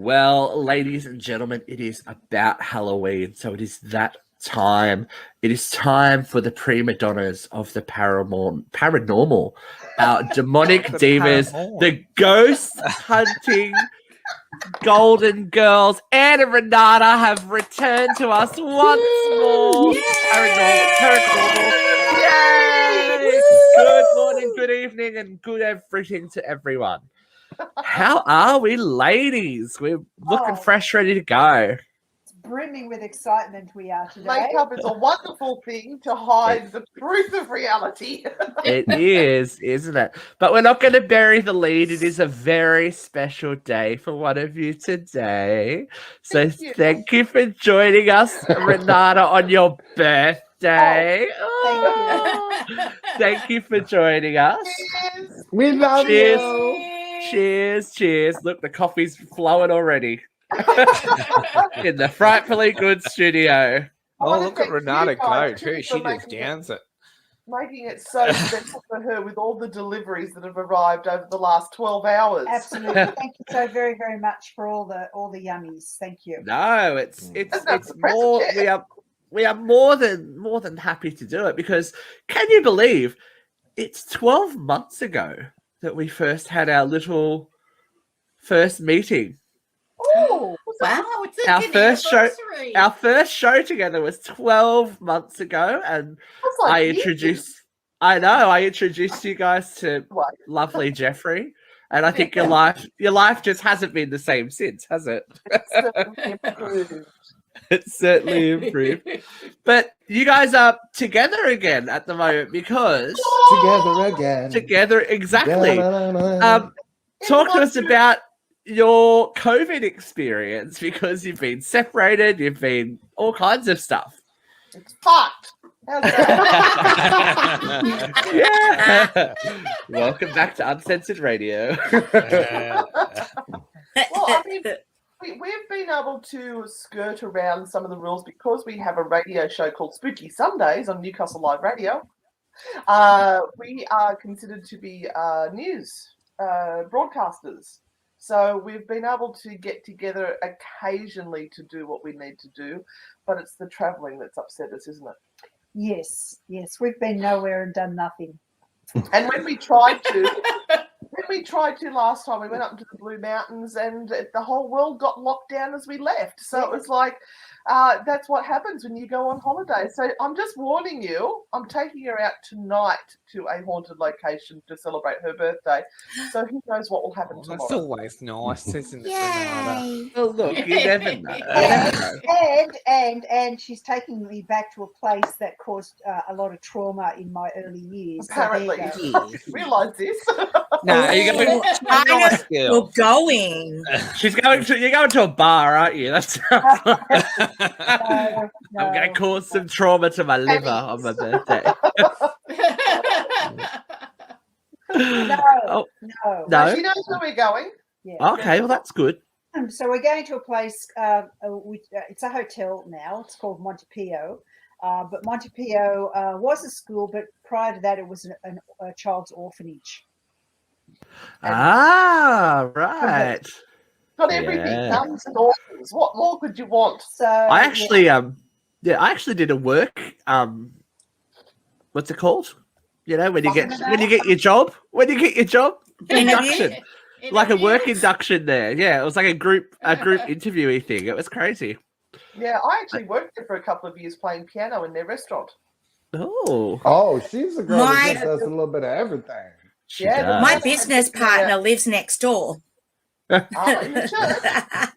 Well, ladies and gentlemen, it is about Halloween, so it is that time. It is time for the prima donnas of the paranormal, our demonic divas, the ghost hunting golden girls. Anne and Renata have returned to us once more. Paranormal. Yay! Good morning, good evening, and good everything to everyone. How are we, ladies? We're looking fresh, ready to go. It's brimming with excitement we are today. Makeup is a wonderful thing to hide the truth of reality. It is, isn't it? But we're not going to bury the lead. It is a very special day for one of you today. So thank you for joining us, Renata, on your birthday. Thank you for joining us. Cheers. We love you. Cheers. Look, the coffee's flowing already in the Frightfully Good studio. Oh, look at Renata go too. She just downs it. Making it so special for her with all the deliveries that have arrived over the last 12 hours. Absolutely. Thank you so very, very much for all the yummies. Thank you. No, it's more. We are more than happy to do it because can you believe it's 12 months ago that we first had our little first meeting. Oh, wow! It's our first show. Our first show together was 12 months ago, and I introduced you guys to lovely Jeffrey, and I think your life just hasn't been the same since, has it? It's certainly improved. But you guys are together again at the moment because together exactly. Talk to us about your COVID experience because you've been separated, you've been all kinds of stuff. It's fucked. How's that? Yeah. Welcome back to Uncensored Radio. Well, I mean, we've been able to skirt around some of the rules because we have a radio show called Spooky Sundays on Newcastle Live Radio. We are considered to be news broadcasters. So we've been able to get together occasionally to do what we need to do, but it's the travelling that's upset us, isn't it? Yes. We've been nowhere and done nothing. And when we tried to last time, we went up into the Blue Mountains and the whole world got locked down as we left. So it was like, that's what happens when you go on holiday. So I'm just warning you, I'm taking her out tonight to a haunted location to celebrate her birthday. So who knows what will happen tomorrow. That's always nice, isn't it, Yay. Well, look, you never know. And she's taking me back to a place that caused a lot of trauma in my early years. Apparently. So Realise this. No, you're going We're going. You're going to a bar, aren't you? That's no. I'm going to cause some trauma to my liver on my birthday. No. No, she knows where we're going. Yeah. Okay, well that's good. So we're going to a place, it's a hotel now. It's called Montepio. But Montepio was a school, but prior to that, it was a child's orphanage. Right. Got everything. Nuns and orphans. What more could you want? So I actually I actually did a work what's it called? You know, when you get your job induction. Like a work induction there. Yeah, it was like a group interviewee thing. It was crazy. Yeah, I actually worked there for a couple of years playing piano in their restaurant. Oh, she's a girl that just does a little bit of everything. My business partner lives next door. In the church.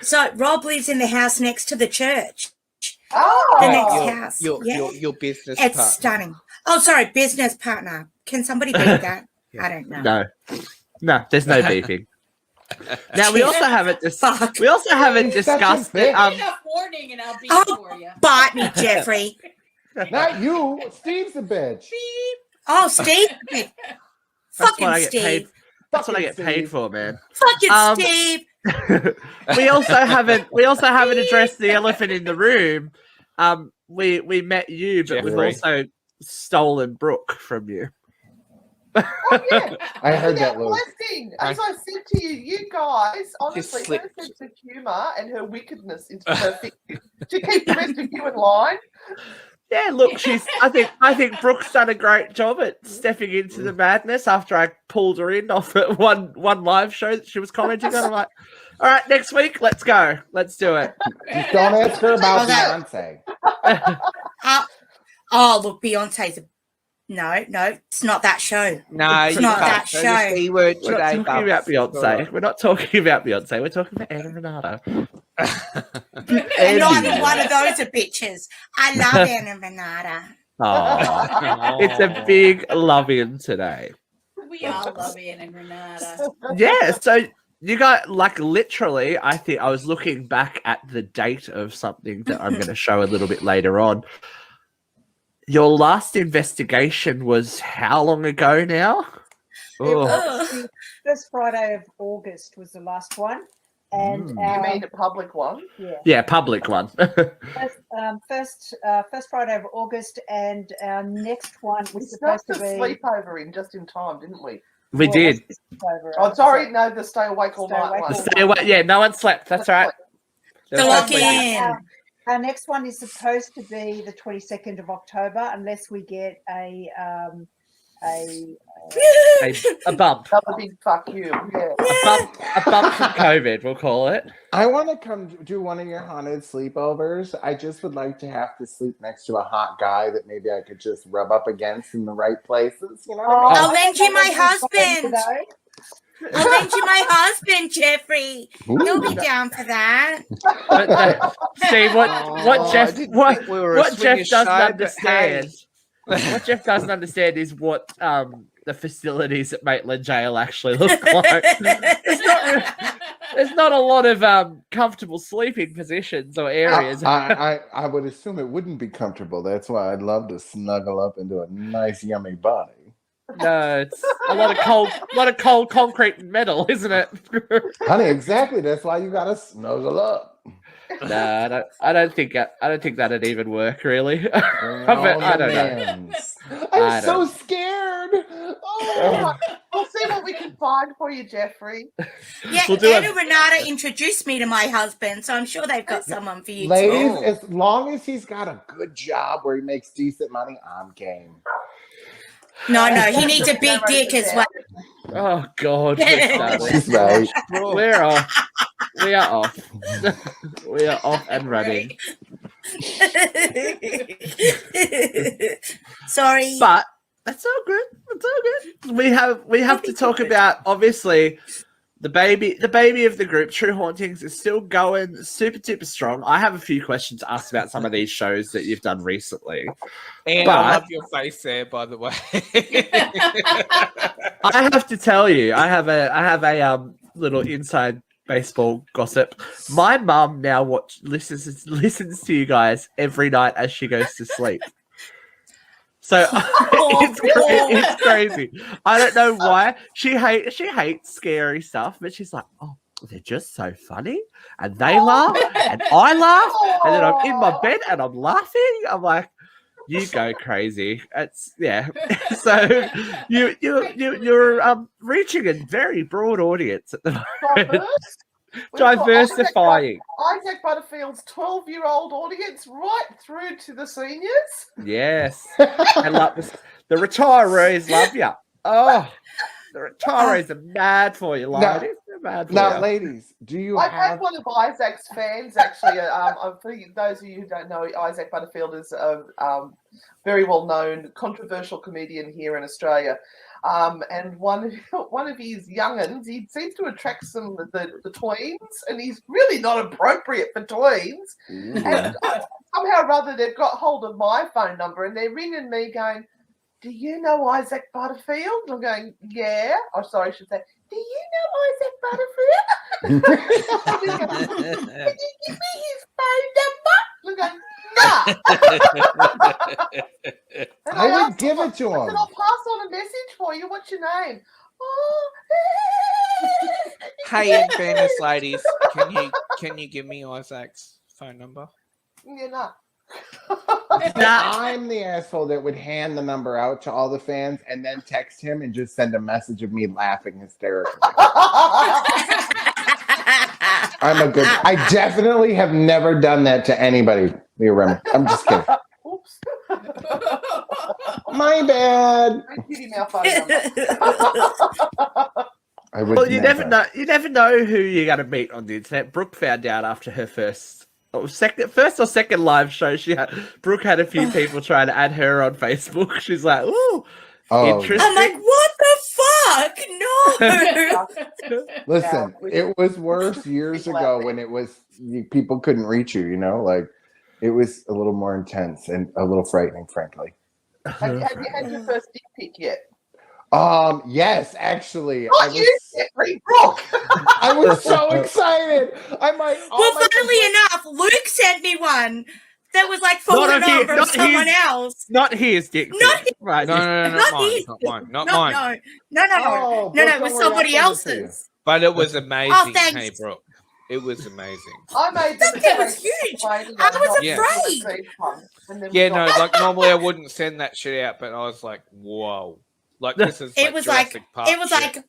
So Rob lives in the house next to the church. Oh, The next house. Your business It's partner. stunning. Oh, sorry, business partner. Can somebody beat that? I don't know. No, there's no beeping. Now we also haven't discussed it. Enough warning, and I'll beat for you. Bite me, Jeffrey. Not you. Steve's a bitch. Oh, Steve. Fucking Steve. Steve. That's what I get paid for, man. Fucking Steve. We also haven't addressed the elephant in the room. We met you, but Jeffrey. we've also stolen Brooke from you. Oh, yeah. I heard Without that, Luke. blessing. As I said to you, you guys, honestly, her slipped. sense of humour and her wickedness is perfect to keep the rest of you in line. Yeah, look, I think Brooke's done a great job at stepping into the madness after I pulled her in off at one live show that she was commenting on. I'm like, all right, next week, let's go. Let's do it. Just don't ask her about Okay. Beyonce. Look, Beyonce's no, it's not that show. No, It's you not can't that say show. the C word We're not today, talking about Bubs. Beyonce. We're not talking about Beyonce. We're talking about Anna Renata. And neither one of those are bitches. I love Anna Renata. Oh, it's a big love-in today. We all love Anna and Renata. Yeah, so you got, like, literally, I think I was looking back at the date of something that I'm going to show a little bit later on. Your last investigation was how long ago now? It was the first Friday of August was the last one. And You mean a public one? Yeah, public one. first Friday of August, and our next one was We supposed snuck to the be. sleepover in just in time, didn't we? We did. Oh, sorry, no, the stay awake all Stay night awake one. all Stay away. Yeah, no one slept. That's right. There The was no lock sleeping. in. Our next one is supposed to be the 22nd of October, unless we get a A bump. Another big fuck you. Yeah. A bump from COVID, we'll call it. I want to come do one of your haunted sleepovers. I just would like to have to sleep next to a hot guy that maybe I could just rub up against in the right places. You know what I mean? I'll lend you my husband. I'll lend you my husband, Jeffrey. He'll be down for that. But see what Jeff didn't what, think we were a what Jeff swingers doesn't show, but hey. understand. What Jeff doesn't understand is what the facilities at Maitland Jail actually look like. There's not a lot of comfortable sleeping positions or areas. I would assume it wouldn't be comfortable. That's why I'd love to snuggle up into a nice, yummy body. No, it's a lot of cold concrete and metal, isn't it? Honey, exactly. That's why you gotta snuggle up. No, I don't think that'd even work, really. I don't know. I'm so scared. Oh. We'll see what we can find for you, Jeffrey. Yeah, We'll do Anna Renata introduced me to my husband, so I'm sure they've got someone for you Ladies, too. as long as he's got a good job where he makes decent money, I'm game. No, he needs a big dick as well. Oh God, She's right. we're off. We are off. We are off and running. Sorry. But that's all good. That's all good. We have to talk about, obviously, the baby of the group, True Hauntings, is still going super duper strong. I have a few questions to ask about some of these shows that you've done recently. And I love your face there, by the way. I have to tell you, I have a little inside baseball gossip. My mum now listens to you guys every night as she goes to sleep. So it's crazy. I don't know why she hates scary stuff, but she's like, oh, they're just so funny, and they laugh, and I laugh, and then I'm in my bed and I'm laughing. I'm like, you go crazy. It's So you're reaching a very broad audience at the moment. Diversifying. Isaac Butterfield's 12-year-old audience right through to the seniors. Yes. And the retirees love you. Oh, the retirees are mad for you, ladies. They're mad for you. Ladies, do you I've have... had one of Isaac's fans, actually. For those of you who don't know, Isaac Butterfield is a very well-known, controversial comedian here in Australia. And one of his young'uns, he seems to attract some of the tweens, and he's really not appropriate for tweens. And somehow or other, they've got hold of my phone number, and they're ringing me going, do you know Isaac Butterfield? And I'm going, yeah. Oh, sorry, I should say, do you know Isaac Butterfield? Can you give me his phone number? I'm going, nah. And I would asked give him, it to I him. said, I'll pass on a message for you. What's your name? Oh. Hey, in fairness, ladies, can you give me Isaac's phone number? Yeah, no. I'm the asshole that would hand the number out to all the fans and then text him and just send a message of me laughing hysterically. I definitely have never done that to anybody, Leah Remy. I'm just kidding. Oops. My bad. Don't give him our phone number. I would Well, you never know. You never know who you're going to meet on the internet. Brooke found out after her first or second live show. Brooke had a few people trying to add her on Facebook. She's like, "Ooh, interesting." I'm like, what the fuck? No. Listen, it was worse years ago when people couldn't reach you. You know, like it was a little more intense and a little frightening, frankly. Have you had your first dick pic yet? Yes, actually. Not you, Jeffrey, Brooke. I was so excited. I'm like, well, funnily enough, Luke sent me one that was like falling over of someone else. Not his dick. Not his. Right. No, not mine. Not mine. No, it was somebody else's. But it was amazing. Oh, thanks. Hey, Brooke. It was amazing. I made that thing was huge. I was afraid. Yeah, no, like normally I wouldn't send that shit out, but I was like, whoa. Like this is it was Jurassic like Park it was shit. like,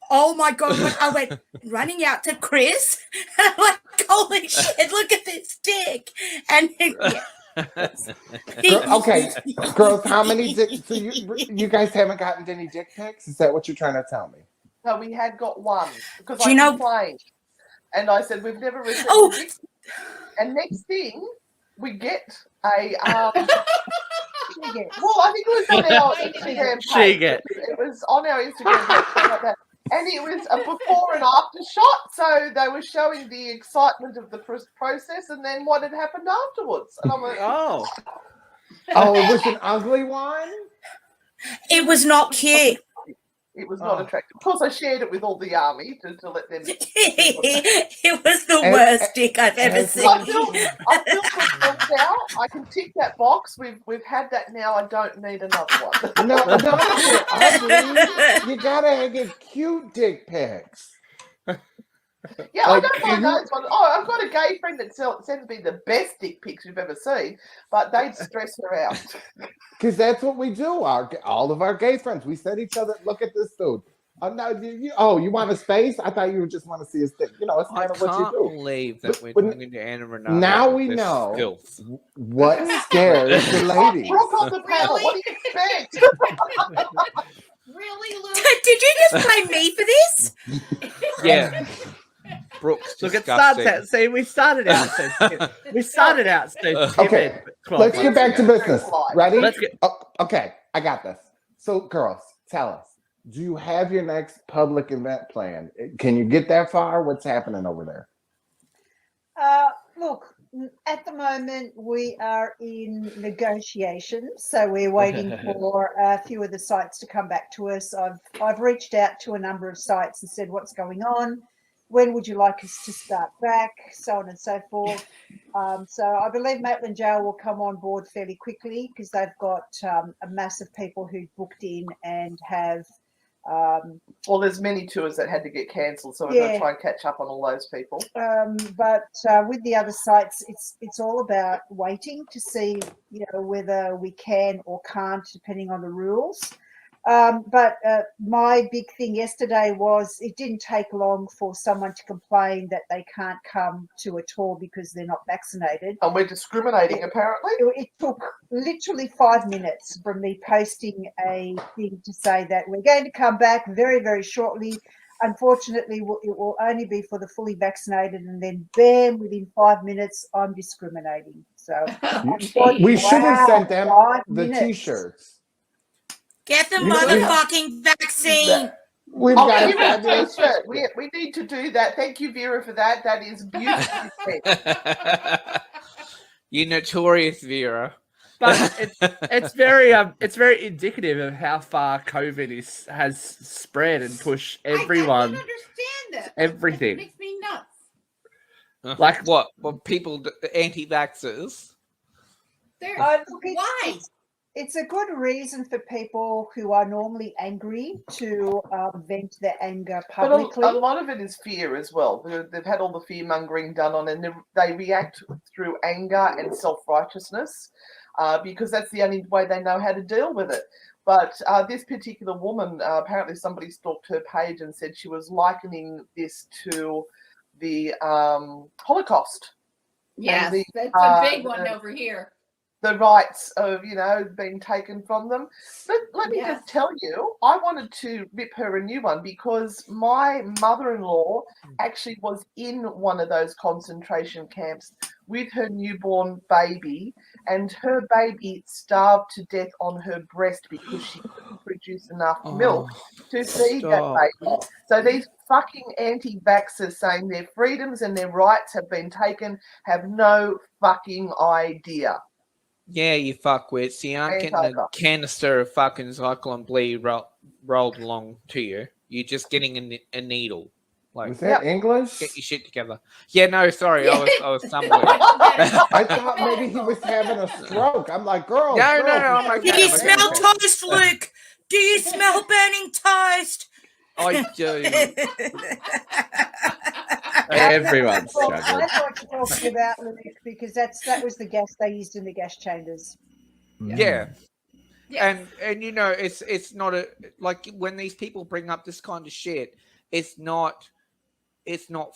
oh my god! I went running out to Chris, and I'm like, holy shit! Look at this dick! And okay, girls, how many dicks? So you guys haven't gotten any dick pics? Is that what you're trying to tell me? No, we had got one because I complained, and I said we've never received a dick. And next thing we get a well, I think it was on our Instagram page. It was on our Instagram page, like that. And it was a before and after shot. So they were showing the excitement of the process and then what had happened afterwards. And I'm like, oh, it was an ugly one? It was not cute. It was not attractive. Of course, I shared it with all the army to let them. It was the worst dick I've ever seen. I feel now. I can tick that box. We've had that now. I don't need another one. No, you gotta get cute dick pics. Yeah, like, I don't mind those ones. Oh, I've got a gay friend that sends me the best dick pics you've ever seen, but they'd stress her out. Because that's what we do. All of our gay friends, we send each other, look at this dude. You want his face? I thought you would just want to see his dick. You know, it's kind of what you do. I can't believe that we're talking to Anna Renata. Now we know what scares the ladies. Brooke on the panel. What do you expect? Really, Luke? Did you just blame me for this? Yeah. Brooks, look, it starts out. See, we started out so okay, let's get back to business. Ready? Okay, I got this. So, girls, tell us. Do you have your next public event planned? Can you get that far? What's happening over there? Look, at the moment we are in negotiations, so we're waiting for a few of the sites to come back to us. I've reached out to a number of sites and said, what's going on? When would you like us to start back? So on and so forth. So I believe Maitland Jail will come on board fairly quickly because they've got a mass of people who booked in and have. Well, there's many tours that had to get cancelled, so we're going to try and catch up on all those people. But with the other sites, it's all about waiting to see, whether we can or can't, depending on the rules. But my big thing yesterday was it didn't take long for someone to complain that they can't come to a tour because they're not vaccinated. And we're discriminating, apparently. It took literally 5 minutes from me posting a thing to say that we're going to come back very, very shortly. Unfortunately, it will only be for the fully vaccinated, and then bam, within 5 minutes, I'm discriminating. So we should have sent them the T-shirts. Get the motherfucking vaccine. We've got a T-shirt. We need to do that. Thank you, Vera, for that. That is beautiful. You notorious, Vera. But it's very indicative of how far COVID has spread and pushed everyone. I don't understand that. Everything. It makes me nuts. Like what? Well, people, anti-vaxxers. Why? It's a good reason for people who are normally angry to vent their anger publicly. But a lot of it is fear as well. They've had all the fear mongering done on, and they react through anger and self-righteousness because that's the only way they know how to deal with it. But this particular woman, apparently somebody stalked her page and said she was likening this to the Holocaust. Yes, the, that's a big one over here. The rights of, being taken from them. But let me just tell you, I wanted to rip her a new one because my mother-in-law actually was in one of those concentration camps with her newborn baby, and her baby starved to death on her breast because she couldn't produce enough milk to feed that baby. So these fucking anti-vaxxers saying their freedoms and their rights have been taken have no fucking idea. Yeah, you fuckwits. You aren't getting a canister of fucking Zyklon Bleed rolled along to you. You're just getting a needle. Like, was that English? Get your shit together. Yeah, no, sorry. I was somewhere. I thought maybe he was having a stroke. I'm like, girl. No, I'm okay. Do you smell toast, Luke? Do you smell burning toast? I do. Everyone's struggling. I know what you're talking about, Luke, because that was the gas they used in the gas chambers. Yeah. And it's not like when these people bring up this kind of shit, it's not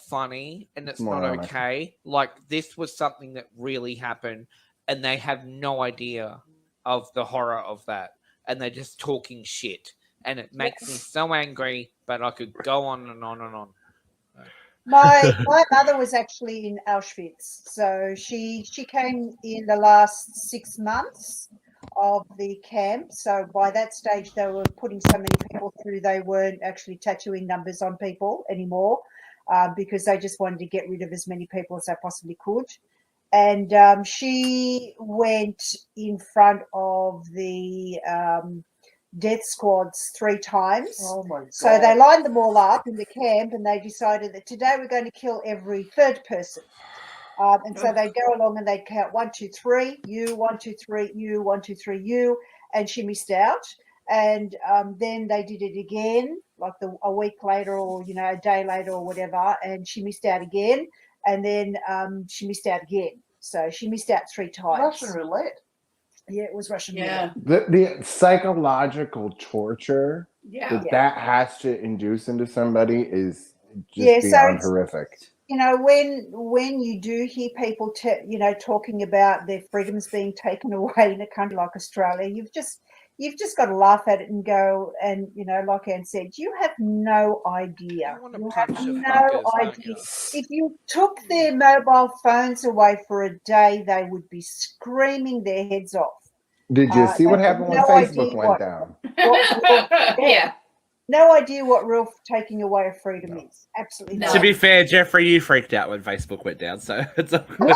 funny and it's not okay. Like, this was something that really happened and they have no idea of the horror of that, and they're just talking shit, and it makes me so angry, but I could go on and on and on. My mother was actually in Auschwitz, so she came in the last 6 months of the camp. So by that stage, they were putting so many people through, they weren't actually tattooing numbers on people anymore because they just wanted to get rid of as many people as they possibly could. And she went in front of the death squads 3 times. Oh my God. So they lined them all up in the camp, and they decided that today we're going to kill every 3rd person. And so they'd go along and they'd count 1, 2, 3, you, 1, 2, 3, you, 1, 2, 3, you, and she missed out. And then they did it again, like a week later, or a day later, or whatever, and she missed out again. And then she missed out again. So she missed out 3 times. Russian roulette. Yeah, it was Russian roulette. The psychological torture that has to induce into somebody is just beyond horrific. When you do hear people talking about their freedoms being taken away in a country like Australia, you've just got to laugh at it and go, and like Anne said, you have no idea. You have no idea. If you took their mobile phones away for a day, they would be screaming their heads off. Did you see what happened when Facebook went down? No idea what real taking away of freedom is. Absolutely not. To be fair, Jeffrey, you freaked out when Facebook went down, so it's okay. Listen,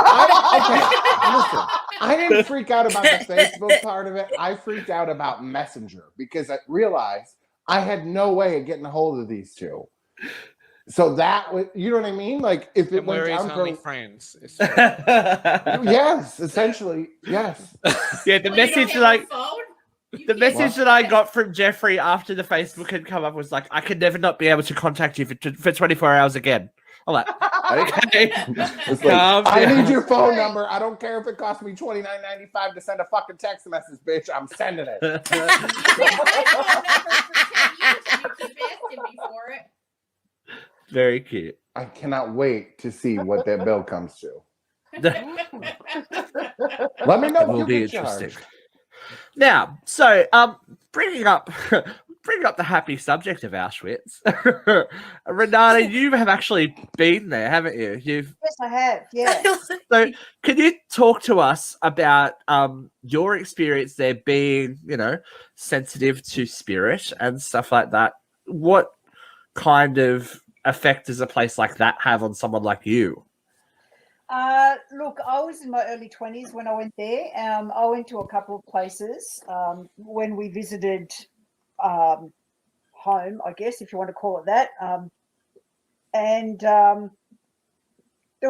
I didn't freak out about the Facebook part of it. I freaked out about Messenger because I realized I had no way of getting a hold of these two. So that was, you know what I mean? Like, if it went down only friends. Yes, essentially, yes. Yeah, the message that I got from Jeffrey after the Facebook had come up was like, I could never not be able to contact you for 24 hours again. I'm like, okay. It's like, I need your phone number. I don't care if it costs me $29.95 to send a fucking text message, bitch. I'm sending it. Very cute. I cannot wait to see what that bill comes to. Let me know. It will be interesting. Now, so bringing up the happy subject of Auschwitz, Renata, you have actually been there, haven't you? Yes, I have. Yeah. So, can you talk to us about your experience there, being, sensitive to spirit and stuff like that? What kind of effect does a place like that have on someone like you? Look, I was in my early 20s when I went there. I went to a couple of places when we visited home, I guess, if you want to call it that. And there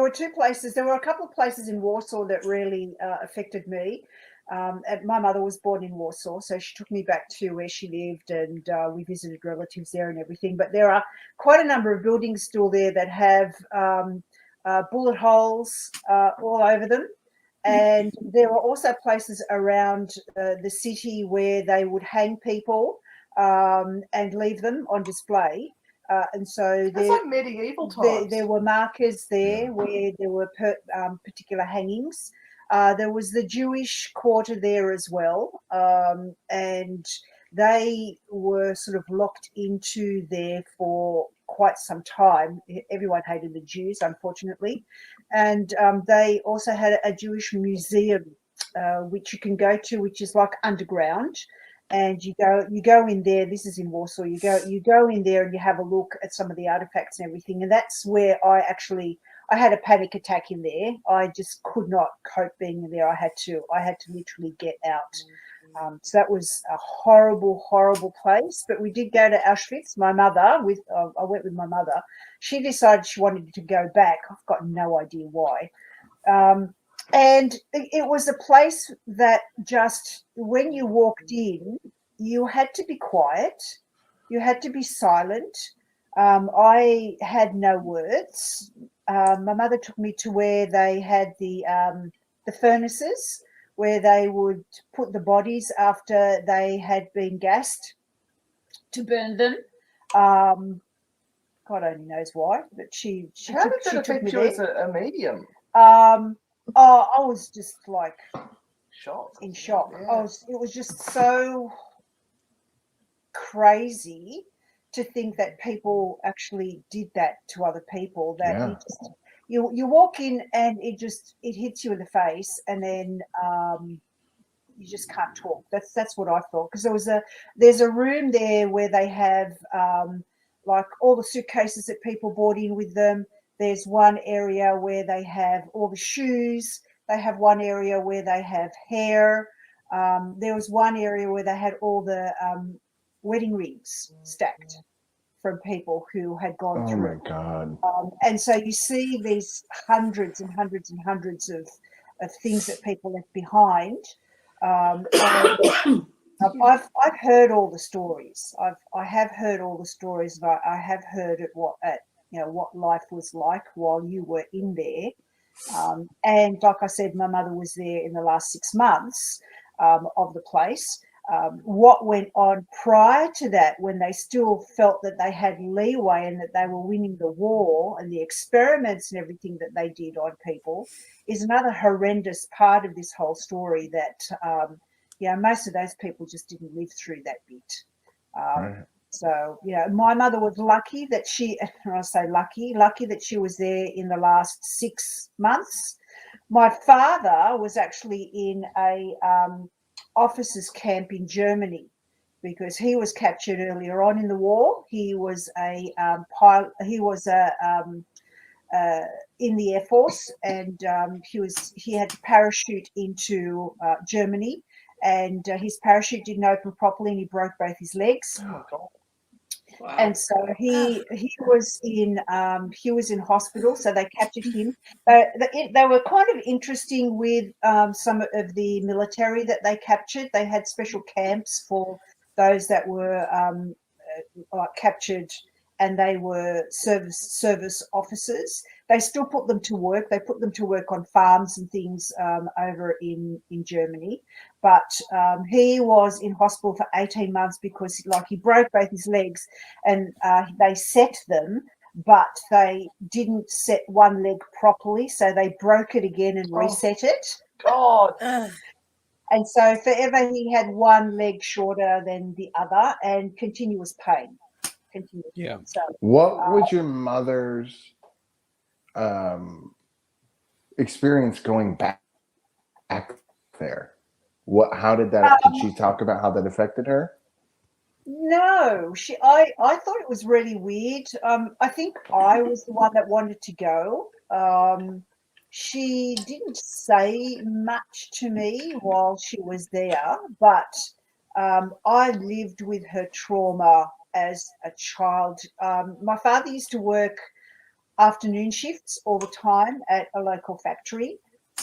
were 2 places. There were a couple of places in Warsaw that really affected me. And my mother was born in Warsaw, so she took me back to where she lived, and we visited relatives there and everything. But there are quite a number of buildings still there that have bullet holes all over them. And there are also places around the city where they would hang people and leave them on display. And so That's like medieval times. there were markers there where there were particular hangings. There was the Jewish quarter there as well, and they were sort of locked into there for quite some time. Everyone hated the Jews, unfortunately, and they also had a Jewish museum which you can go to, which is like underground. And you go in there. This is in Warsaw. You go in there and you have a look at some of the artifacts and everything. And that's where I had a panic attack in there. I just could not cope being there. I had to literally get out. So that was a horrible, horrible place. But we did go to Auschwitz. My mother, I went with my mother. She decided she wanted to go back. I've got no idea why. And it was a place that just, when you walked in, you had to be quiet. You had to be silent. I had no words. My mother took me to where they had the furnaces, where they would put the bodies after they had been gassed to burn them. God only knows why, but she How took, did that she took affect me you there. as a medium? I was just like in shock. Yeah. It was just so crazy to think that people actually did that to other people, that you walk in and it hits you in the face, and then you just can't talk. That's what I thought, because there's a room there where they have like all the suitcases that people brought in with them. There's one area where they have all the shoes. They have one area where they have hair. There was one area where they had all the wedding rings stacked from people who had gone through. Oh my God. And so you see these hundreds and hundreds and hundreds of things that people left behind. And I've heard all the stories. I have heard all the stories. I have heard what life was like while you were in there. And like I said, my mother was there in the last 6 months of the place. What went on prior to that, when they still felt that they had leeway and that they were winning the war, and the experiments and everything that they did on people, is another horrendous part of this whole story, that most of those people just didn't live through that bit. Right. So, my mother was lucky that lucky that she was there in the last 6 months. My father was actually in a officers' camp in Germany, because he was captured earlier on in the war. He was a pilot. He was in the Air Force, and he had to parachute into Germany, and his parachute didn't open properly, and he broke both his legs. Oh, God. Wow. And so he was in hospital. So they captured him. They were kind of interesting with some of the military that they captured. They had special camps for those that were captured, and they were service officers. They still put them to work. They put them to work on farms and things over in Germany. But he was in hospital for 18 months because, he broke both his legs, and they set them, but they didn't set one leg properly, so they broke it again and reset it. God. And so forever he had one leg shorter than the other, and continuous pain. Yeah. So, what was your mother's experience going back there? How did that? Did she talk about how that affected her? No, I thought it was really weird. I think I was the one that wanted to go. She didn't say much to me while she was there, but I lived with her trauma as a child. My father used to work afternoon shifts all the time at a local factory.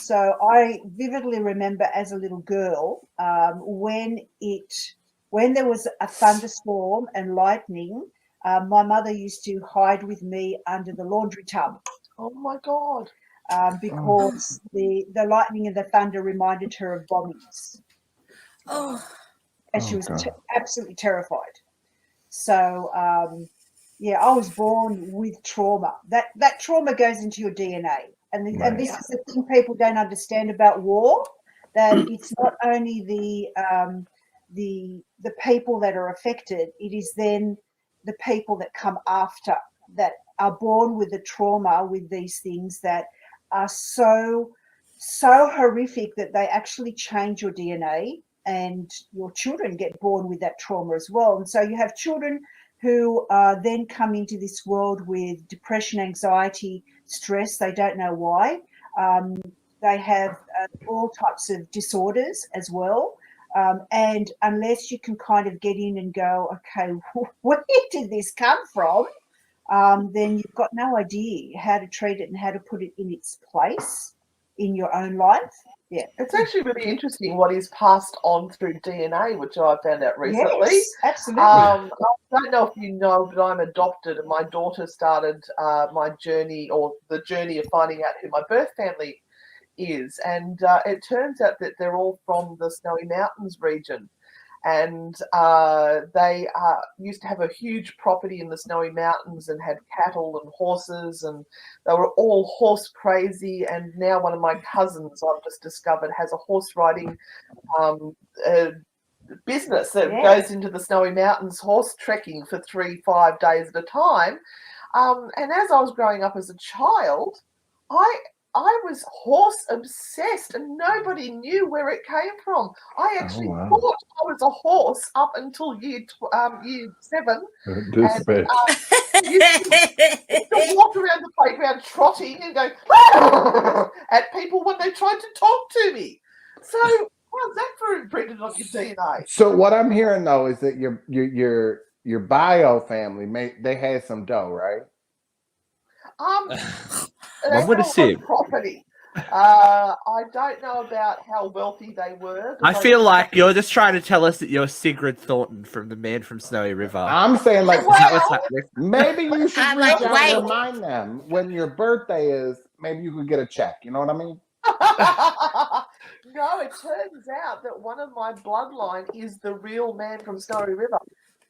So I vividly remember as a little girl when there was a thunderstorm and lightning, my mother used to hide with me under the laundry tub. Oh my God. Because the lightning and the thunder reminded her of bombings. And she was absolutely terrified. So, yeah, I was born with trauma. That trauma goes into your DNA. And this is the thing people don't understand about war, that it's not only the people that are affected, it is then the people that come after that are born with the trauma, with these things that are so horrific that they actually change your DNA, and your children get born with that trauma as well. And so you have children who then come into this world with depression, anxiety, stress. They don't know why. They have all types of disorders as well. And unless you can kind of get in and go, okay, where did this come from? Then you've got no idea how to treat it and how to put it in its place in your own life. Yeah, it's actually really interesting what is passed on through DNA, which I found out recently. Yes, absolutely. I don't know if you know, but I'm adopted, and my daughter started my journey, or the journey of finding out who my birth family is. And it turns out that they're all from the Snowy Mountains region. And they used to have a huge property in the Snowy Mountains and had cattle and horses, and they were all horse crazy. And now one of my cousins, I've just discovered, has a horse riding business that goes into the Snowy Mountains horse trekking for 3-5 days at a time. And as I was growing up as a child, I was horse obsessed, and nobody knew where it came from. I actually thought I was a horse up until year 7. Used to walk around the playground trotting and go at people when they tried to talk to me. So how's that for imprinted on your DNA? So what I'm hearing though is that your bio family they had some dough, right? One would assume property. I don't know about how wealthy they were. I feel like you're just trying to tell us that you're Sigrid Thornton from The Man from Snowy River. I'm saying, like, maybe you should reach out and wait. remind them when your birthday is. Maybe you could get a check. You know what I mean? No, it turns out that one of my bloodline is the real Man from Snowy River.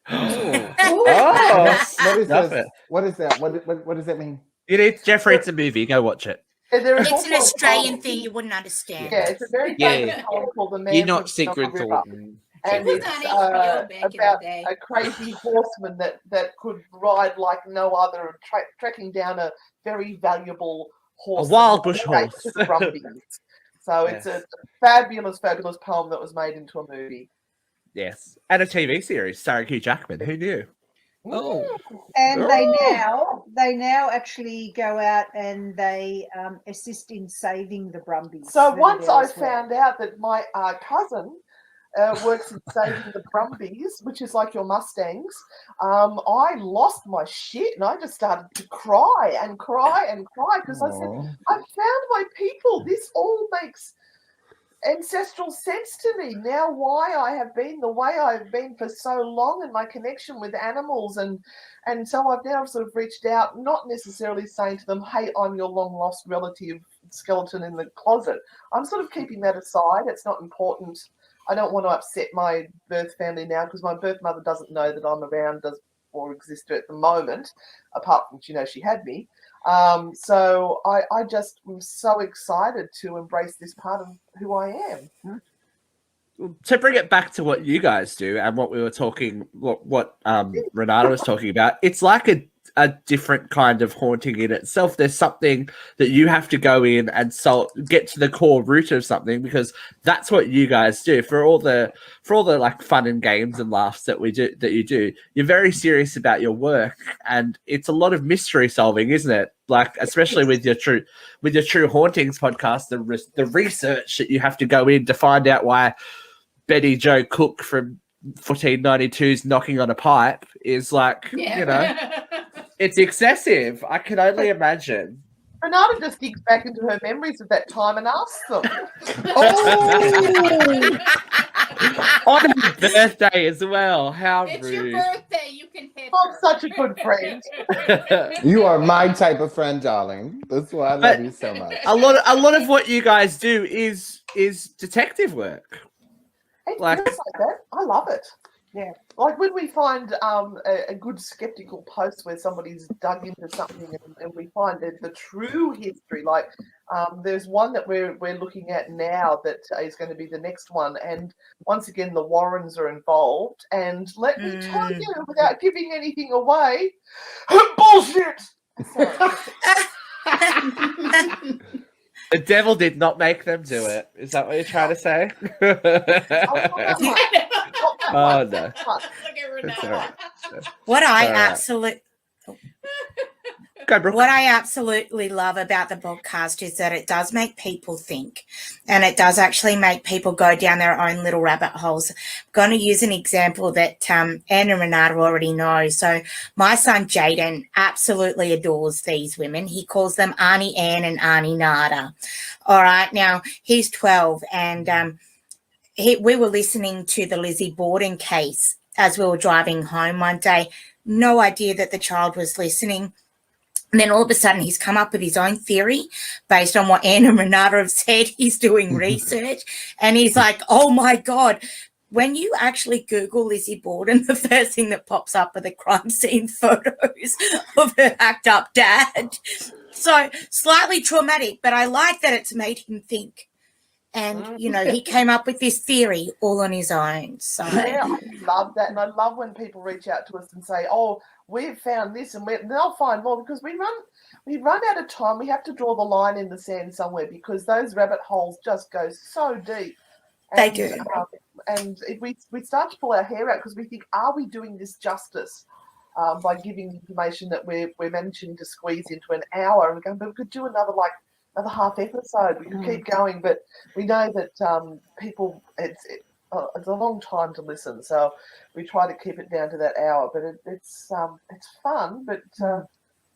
What is that? What does that mean? Jeffrey, it's a movie. Go watch it. It's an Australian thing you wouldn't understand. Yeah, it's a very famous poem called The Man You're not from Sigrid Snowy River. Thornton. And it's about a crazy horseman that could ride like no other, trekking down a very valuable horse. A wild bush horse. So it's a fabulous, fabulous poem that was made into a movie. Yes, and a TV series starring Hugh Jackman. Who knew? And they now actually go out and they assist in saving the Brumbies. So once I found out that my cousin works in saving the Brumbies, which is like your Mustangs, I lost my shit and I just started to cry and cry and cry because I said, I found my people. This all makes ancestral sense to me now, why I have been the way I've been for so long, and my connection with animals, and so I've now sort of reached out, not necessarily saying to them, hey, I'm your long lost relative skeleton in the closet. I'm sort of keeping that aside. It's not important. I don't want to upset my birth family now, because my birth mother doesn't know that I'm around or exist at the moment, apart from she had me. So I just am so excited to embrace this part of who I am. To bring it back to what you guys do and what we were talking, what Renata was talking about, it's like a different kind of haunting in itself. There's something that you have to go in and get to the core root of something, because that's what you guys do. For all the like fun and games and laughs that you do, you're very serious about your work, and it's a lot of mystery solving, isn't it? Like, especially with your True Hauntings podcast, the research that you have to go in to find out why Betty Jo Cook from 1492's knocking on a pipe is like, it's excessive. I can only imagine. Renata just digs back into her memories of that time and asks them. Oh, On her birthday as well. How It's rude. your birthday. You can hit I'm her. such a good friend. you are my type of friend, darling. That's why I love But- you so much. a lot of what you guys do is detective work. It Like- feels like that. I love it. Yeah. Like when we find a good skeptical post where somebody's dug into something and we find the true history. Like there's one that we're looking at now that is going to be the next one. And once again, the Warrens are involved. And let me tell you, without giving anything away, bullshit. Sorry. The devil did not make them do it. Is that what you're trying to say? Oh, no. Look at It's all Renata. right. What I All right. absolutely Go, Brooke. What I absolutely love about the podcast is that it does make people think, and it does actually make people go down their own little rabbit holes. I'm going to use an example that Anne and Renata already know. So my son Jaden absolutely adores these women. He calls them Auntie Anne and Auntie Nada. All right, now he's 12, and we were listening to the Lizzie Borden case as we were driving home one day. No idea that the child was listening. And then all of a sudden, he's come up with his own theory based on what Anne and Renata have said. He's doing research, and he's like, oh, my God. When you actually Google Lizzie Borden, the first thing that pops up are the crime scene photos of her hacked up dad. So slightly traumatic, but I like that it's made him think. And, you know, he came up with this theory all on his own. So Yeah, I love that. And I love when people reach out to us and say, oh, we've found this, and they'll find more, because we run out of time. We have to draw the line in the sand somewhere, because those rabbit holes just go so deep. They do. And we start to pull our hair out because we think, are we doing this justice by giving information that we're managing to squeeze into an hour? And we're going, but we could do another half episode. We could keep going, but we know that people, it's a long time to listen, so we try to keep it down to that hour. But it's fun, but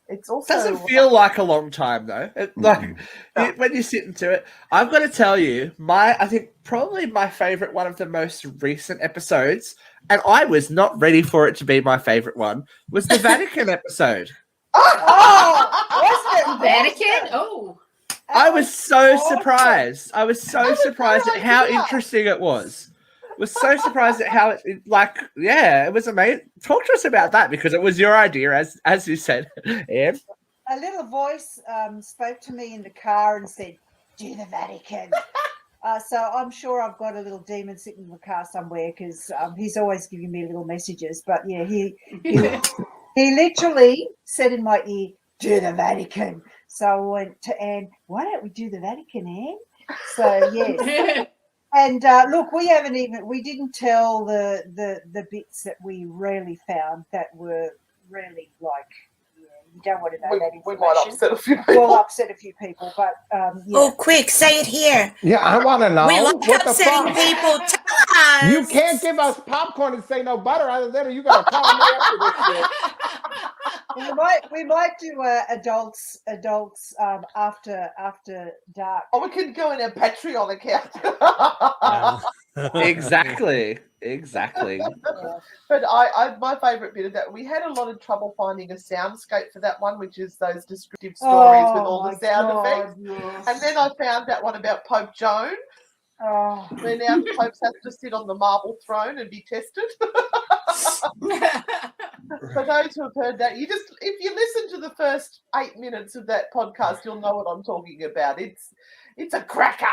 it's also Doesn't feel like a long time though. When you sit into it, I've got to tell you, I think probably my favorite one of the most recent episodes, and I was not ready for it to be my favorite one, was the Vatican episode. Oh, wasn't it Vatican? Oh. I was so surprised. I was so surprised at how interesting it was. Was so surprised at how it was amazing. Talk to us about that, because it was your idea, as you said, Anne. A little voice spoke to me in the car and said, do the Vatican. So I'm sure I've got a little demon sitting in the car somewhere, because he's always giving me little messages. But yeah, he literally said in my ear, do the Vatican. So I went to Anne, why don't we do the Vatican, Anne? So yes. And look, we didn't tell the bits that we really found that were really you don't want to know that information. We might upset a few people. We'll upset a few people, but Oh, quick, say it here. Yeah, I want to know. We like what the upsetting fuck? people. Tell us. You can't give us popcorn and say no butter. Either that, or you gotta call me after this shit. we might do adults after dark. Oh, we can go in a Patreon account. Exactly. But my favourite bit of that, we had a lot of trouble finding a soundscape for that one, which is those descriptive stories with all the sound effects. Yes. And then I found that one about Pope Joan, where now the popes have to sit on the marble throne and be tested. For those who have heard that, if you listen to the first 8 minutes of that podcast, you'll know what I'm talking about. It's a cracker.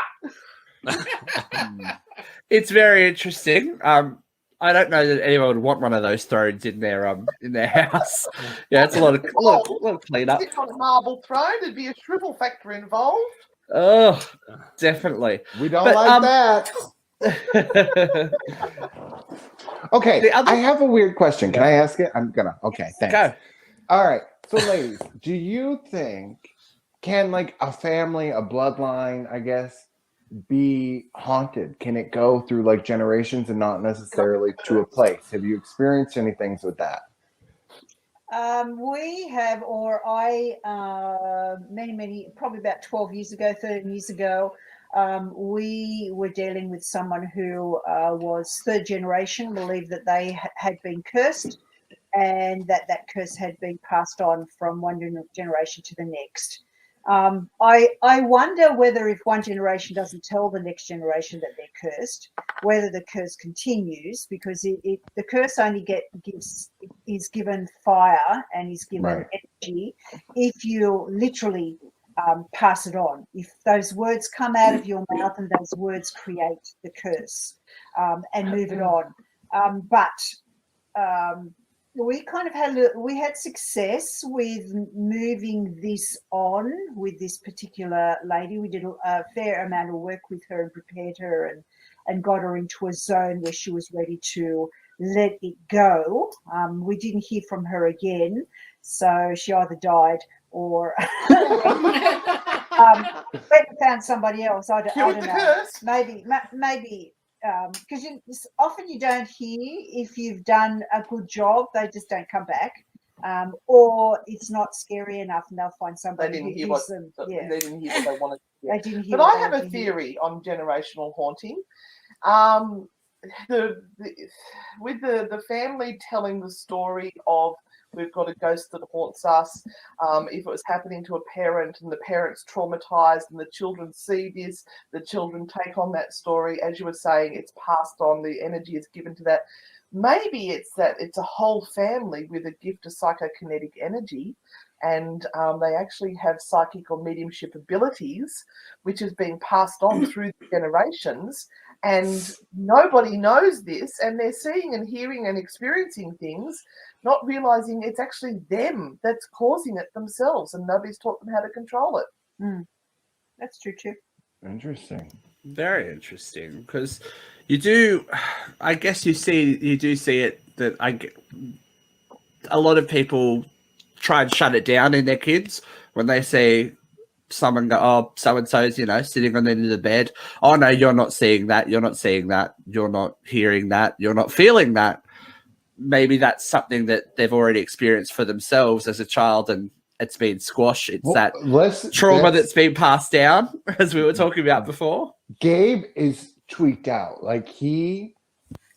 It's very interesting. I don't know that anyone would want one of those thrones in their house. Yeah, it's a lot of cleanup. Sit on a marble throne, there'd be a shrivel factor involved. Oh, definitely. We don't like that. Okay, I have a weird question. Can I ask it? I'm gonna. Okay, thanks. Go. All right. So, ladies, do you think can a family, a bloodline, I guess, be haunted? Can it go through generations and not necessarily to a place? Have you experienced any things with that? We have, or I, probably about 12 years ago, 13 years ago, we were dealing with someone who was third generation, believed that they had been cursed, and that curse had been passed on from one generation to the next. I wonder whether if one generation doesn't tell the next generation that they're cursed, whether the curse continues, because the curse only is given fire and is given energy if you literally pass it on. If those words come out of your mouth and those words create the curse and move it on. We kind of had success with moving this on with this particular lady. We did a fair amount of work with her and prepared her and got her into a zone where she was ready to let it go. We didn't hear from her again, so she either died or went and found somebody else. I don't know. Maybe. Because often you don't hear if you've done a good job, they just don't come back, or it's not scary enough, and they'll find somebody They didn't hear who what them. they didn't hear what they wanted to hear. They didn't hear. But I have a theory on generational haunting. With the family telling the story of we've got a ghost that haunts us. If it was happening to a parent and the parent's traumatized and the children see this, the children take on that story. As you were saying, it's passed on, the energy is given to that. Maybe it's that it's a whole family with a gift of psychokinetic energy, and they actually have psychic or mediumship abilities, which is being passed on through the generations. And nobody knows this, and they're seeing and hearing and experiencing things, not realizing it's actually them that's causing it themselves, and nobody's taught them how to control it. That's true too. Interesting. Very interesting, because I guess you do see it that a lot of people try and shut it down in their kids when they see someone go, oh, so-and-so's, sitting on the end of the bed. Oh, no, you're not seeing that. You're not seeing that. You're not hearing that. You're not feeling that. Maybe that's something that they've already experienced for themselves as a child, and it's been squashed. It's that trauma that's been passed down, as we were talking about before. Gabe is tweaked out. Like he,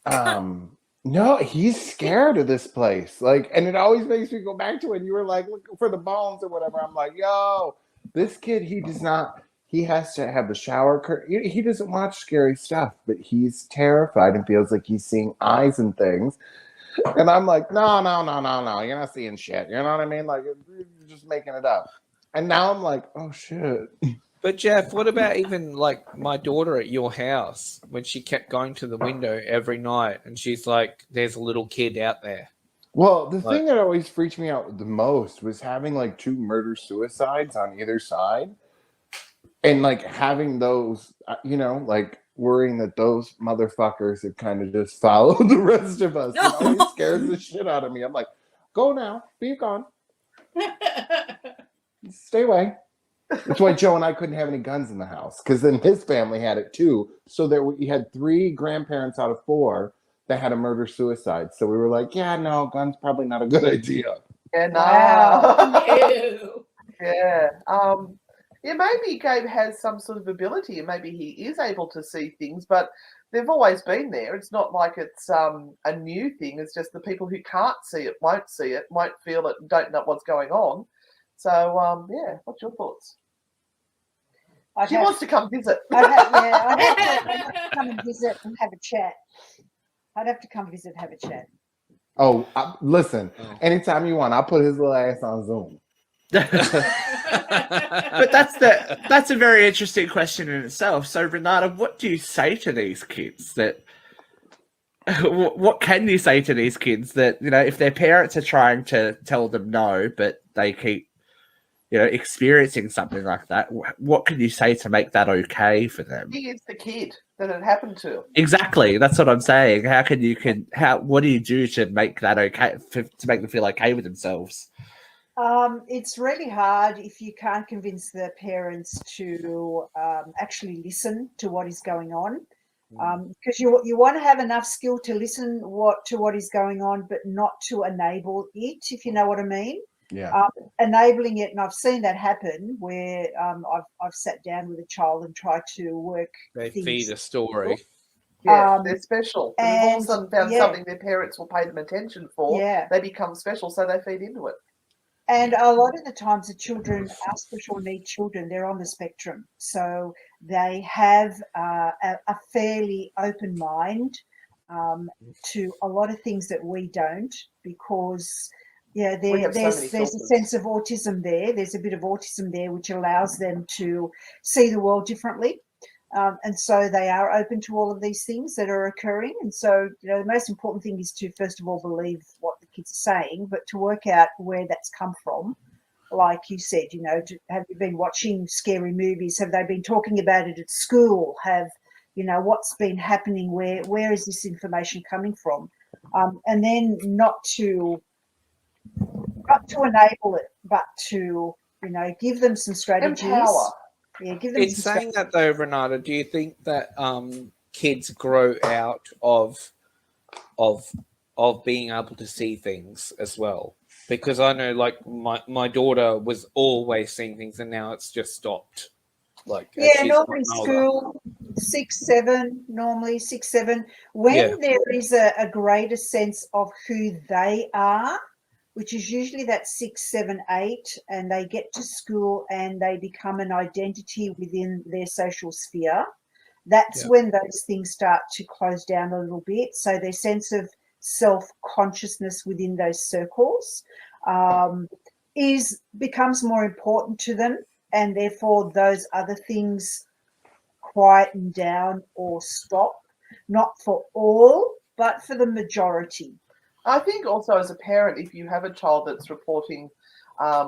no, he's scared of this place. Like, and it always makes me go back to it. You were like looking for the bones or whatever. I'm like, yo, this kid, he has to have the shower curtain. He doesn't watch scary stuff, but he's terrified and feels like he's seeing eyes and things. And I'm like, no, you're not seeing shit. You know what I mean? Like, you're just making it up. And now I'm like, oh shit. But Jeff, what about even like my daughter at your house when she kept going to the window every night and she's like, there's a little kid out there? Well, the thing that always freaked me out the most was having like 2 murder-suicides on either side. And like having those, like worrying that those motherfuckers had kind of just followed the rest of us. It always scares the shit out of me. I'm like, go now, be gone. Stay away. That's why Joe and I couldn't have any guns in the house, because then his family had it too. So we had 3 grandparents out of 4 that had a murder-suicide. So we were like, yeah, no, guns probably not a good idea. Yeah, no. Wow. Yeah. Yeah, maybe Gabe has some sort of ability, and maybe he is able to see things, but they've always been there. It's not like it's a new thing. It's just the people who can't see it, won't feel it, don't know what's going on. So, yeah, what's your thoughts? She wants to come visit. I'd have to come and visit and have a chat. I'd have to come visit and have a chat. Oh, listen, anytime you want, I'll put his little ass on Zoom. But that's a very interesting question in itself. So, Renata, what do you say to these kids? What can you say to these kids that, if their parents are trying to tell them no, but they keep, experiencing something like that? What can you say to make that okay for them? He is the kid that it happened to. Exactly, that's what I'm saying. What do you do to make that okay, to make them feel okay with themselves? It's really hard if you can't convince the parents to actually listen to what is going on. because you want to have enough skill to listen to what is going on, but not to enable it, if you know what I mean. Yeah. Enabling it, and I've seen that happen where I've sat down with a child and tried to work. They things feed a story. Yeah, they're special. They've all of a and sudden found something their parents will pay them attention for. Yeah. They become special, so they feed into it. And a lot of the times the children are special need children. They're on the spectrum. So they have a fairly open mind to a lot of things that we don't, because there's a sense of autism there. There's a bit of autism there, which allows them to see the world differently. And so they are open to all of these things that are occurring. And so, the most important thing is to, first of all, believe what the kids are saying, but to work out where that's come from. Like you said, have you been watching scary movies? Have they been talking about it at school? What's been happening? Where is this information coming from? And then not to enable it, but to, give them some strategies. Empower. Yeah, give them In saying that though, Renata, do you think that kids grow out of being able to see things as well? Because I know, like, my daughter was always seeing things, and now it's just stopped. Like, normally school 6, 7, normally 6, 7. When there is a greater sense of who they are, which is usually that 6, 7, 8, and they get to school and they become an identity within their social sphere, that's when those things start to close down a little bit. So their sense of self-consciousness within those circles becomes more important to them, and therefore those other things quieten down or stop, not for all, but for the majority. I think also as a parent, if you have a child that's reporting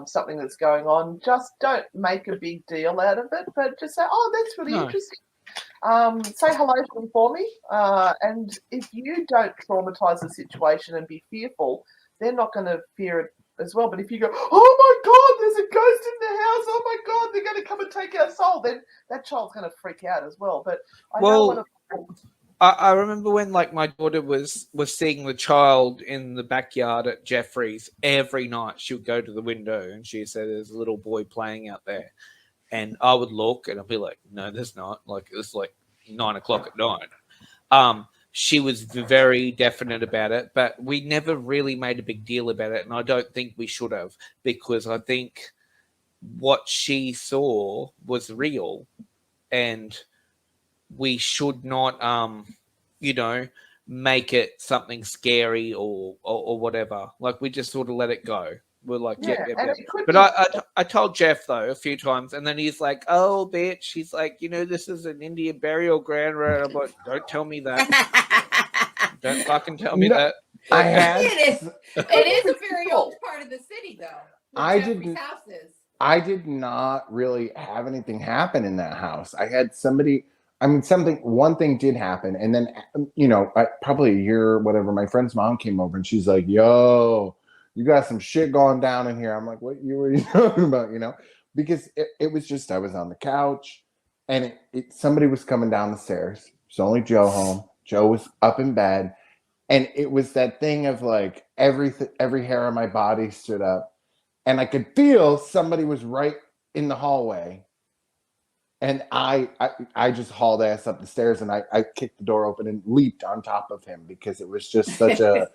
something that's going on, just don't make a big deal out of it, but just say, oh, that's really interesting. Say hello to them for me. And if you don't traumatize the situation and be fearful, they're not going to fear it as well. But if you go, oh my God, there's a ghost in the house. Oh my God, they're going to come and take our soul, then that child's going to freak out as well. But I remember when, like, my daughter was seeing the child in the backyard at Jeffrey's. Every night she would go to the window and she said, there's a little boy playing out there. And I would look and I'd be like, no, there's not. Like, it was like 9 o'clock at night. She was very definite about it, but we never really made a big deal about it. And I don't think we should have, because I think what she saw was real, and we should not, make it something scary or whatever. Like, we just sort of let it go. We're like, yeah. But I told Jeff, though, a few times, and then he's like, oh, bitch. He's like, this is an Indian burial ground. I'm like, don't tell me that. Don't fucking tell me that. It is a very old part of the city, though. I did not really have anything happen in that house. I had one thing did happen. And then, probably a year, whatever, my friend's mom came over and she's like, yo, you got some shit going down in here. I'm like, what are you talking about? Because it was just, I was on the couch and somebody was coming down the stairs. It's only Joe home. Joe was up in bed. And it was that thing of like every hair on my body stood up. And I could feel somebody was right in the hallway. And I just hauled ass up the stairs and I kicked the door open and leaped on top of him because it was just such a.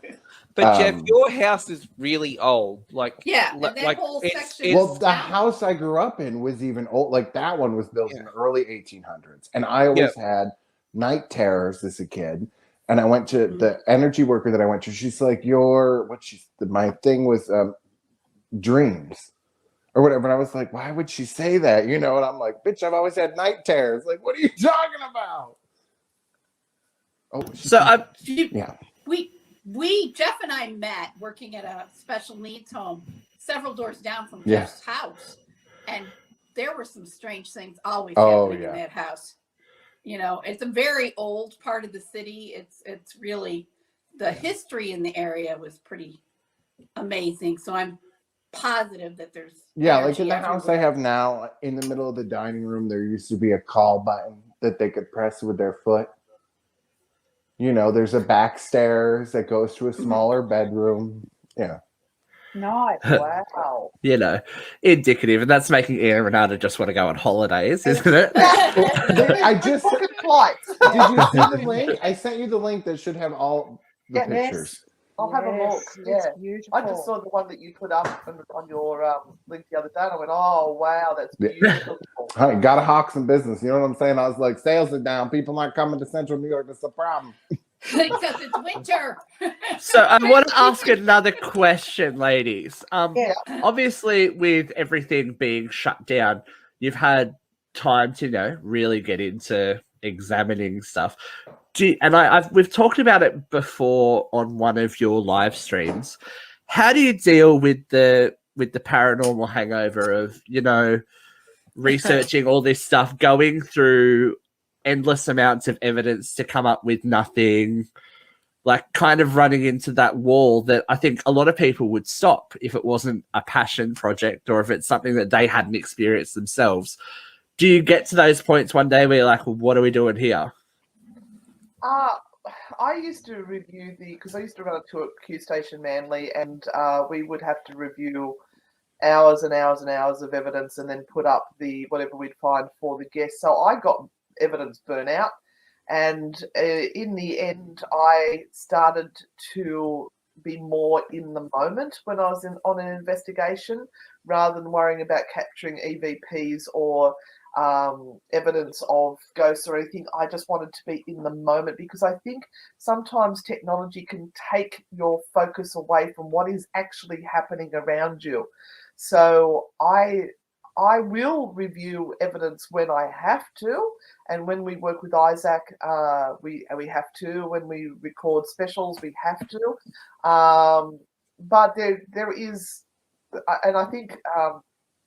But Jeff, your house is really old. Like, that whole section. Well, the house I grew up in was even old. Like, that one was built in the early 1800s, and I always had night terrors as a kid. And I went to the energy worker that I went to. She's like, my thing was dreams. Or whatever. And I was like, why would she say that? And I'm like, bitch, I've always had night terrors. Like, what are you talking about? Jeff and I met working at a special needs home several doors down from Jeff's house. And there were some strange things always happening in that house. It's a very old part of the city. It's really, the history in the area was pretty amazing. So I'm positive that there's like in the house I have now, in the middle of the dining room there used to be a call button that they could press with their foot, There's a back stairs that goes to a smaller bedroom. Yeah. Nice. Wow. Indicative, and that's making Ian and Renata just want to go on holidays, isn't it? I just Pocket flights. did you see the link? I sent you the link that should have all the pictures. I'll have a look. Yeah, It's beautiful. I just saw the one that you put up on your link the other day, and I went, "Oh wow, that's beautiful." Honey, gotta hawk some business. You know what I'm saying? I was like, sales are down. People aren't coming to Central New York. That's a problem. Because it's winter. So I want to ask another question, ladies. Obviously, with everything being shut down, you've had time to really get into examining stuff. We've talked about it before on one of your live streams. How do you deal with the paranormal hangover of researching all this stuff, going through endless amounts of evidence to come up with nothing, like kind of running into that wall that I think a lot of people would stop if it wasn't a passion project or if it's something that they hadn't experienced themselves? Do you get to those points one day where you're like, well, what are we doing here? I used to review because I used to run a tour at Q Station Manly, and we would have to review hours and hours and hours of evidence and then put up whatever we'd find for the guests. So I got evidence burnout, and in the end, I started to be more in the moment when I was on an investigation, rather than worrying about capturing EVPs or evidence of ghosts or anything. I just wanted to be in the moment, because I think sometimes technology can take your focus away from what is actually happening around you. So I will review evidence when I have to, and when we work with Isaac, we have to. When we record specials, we have to. But there is, and I think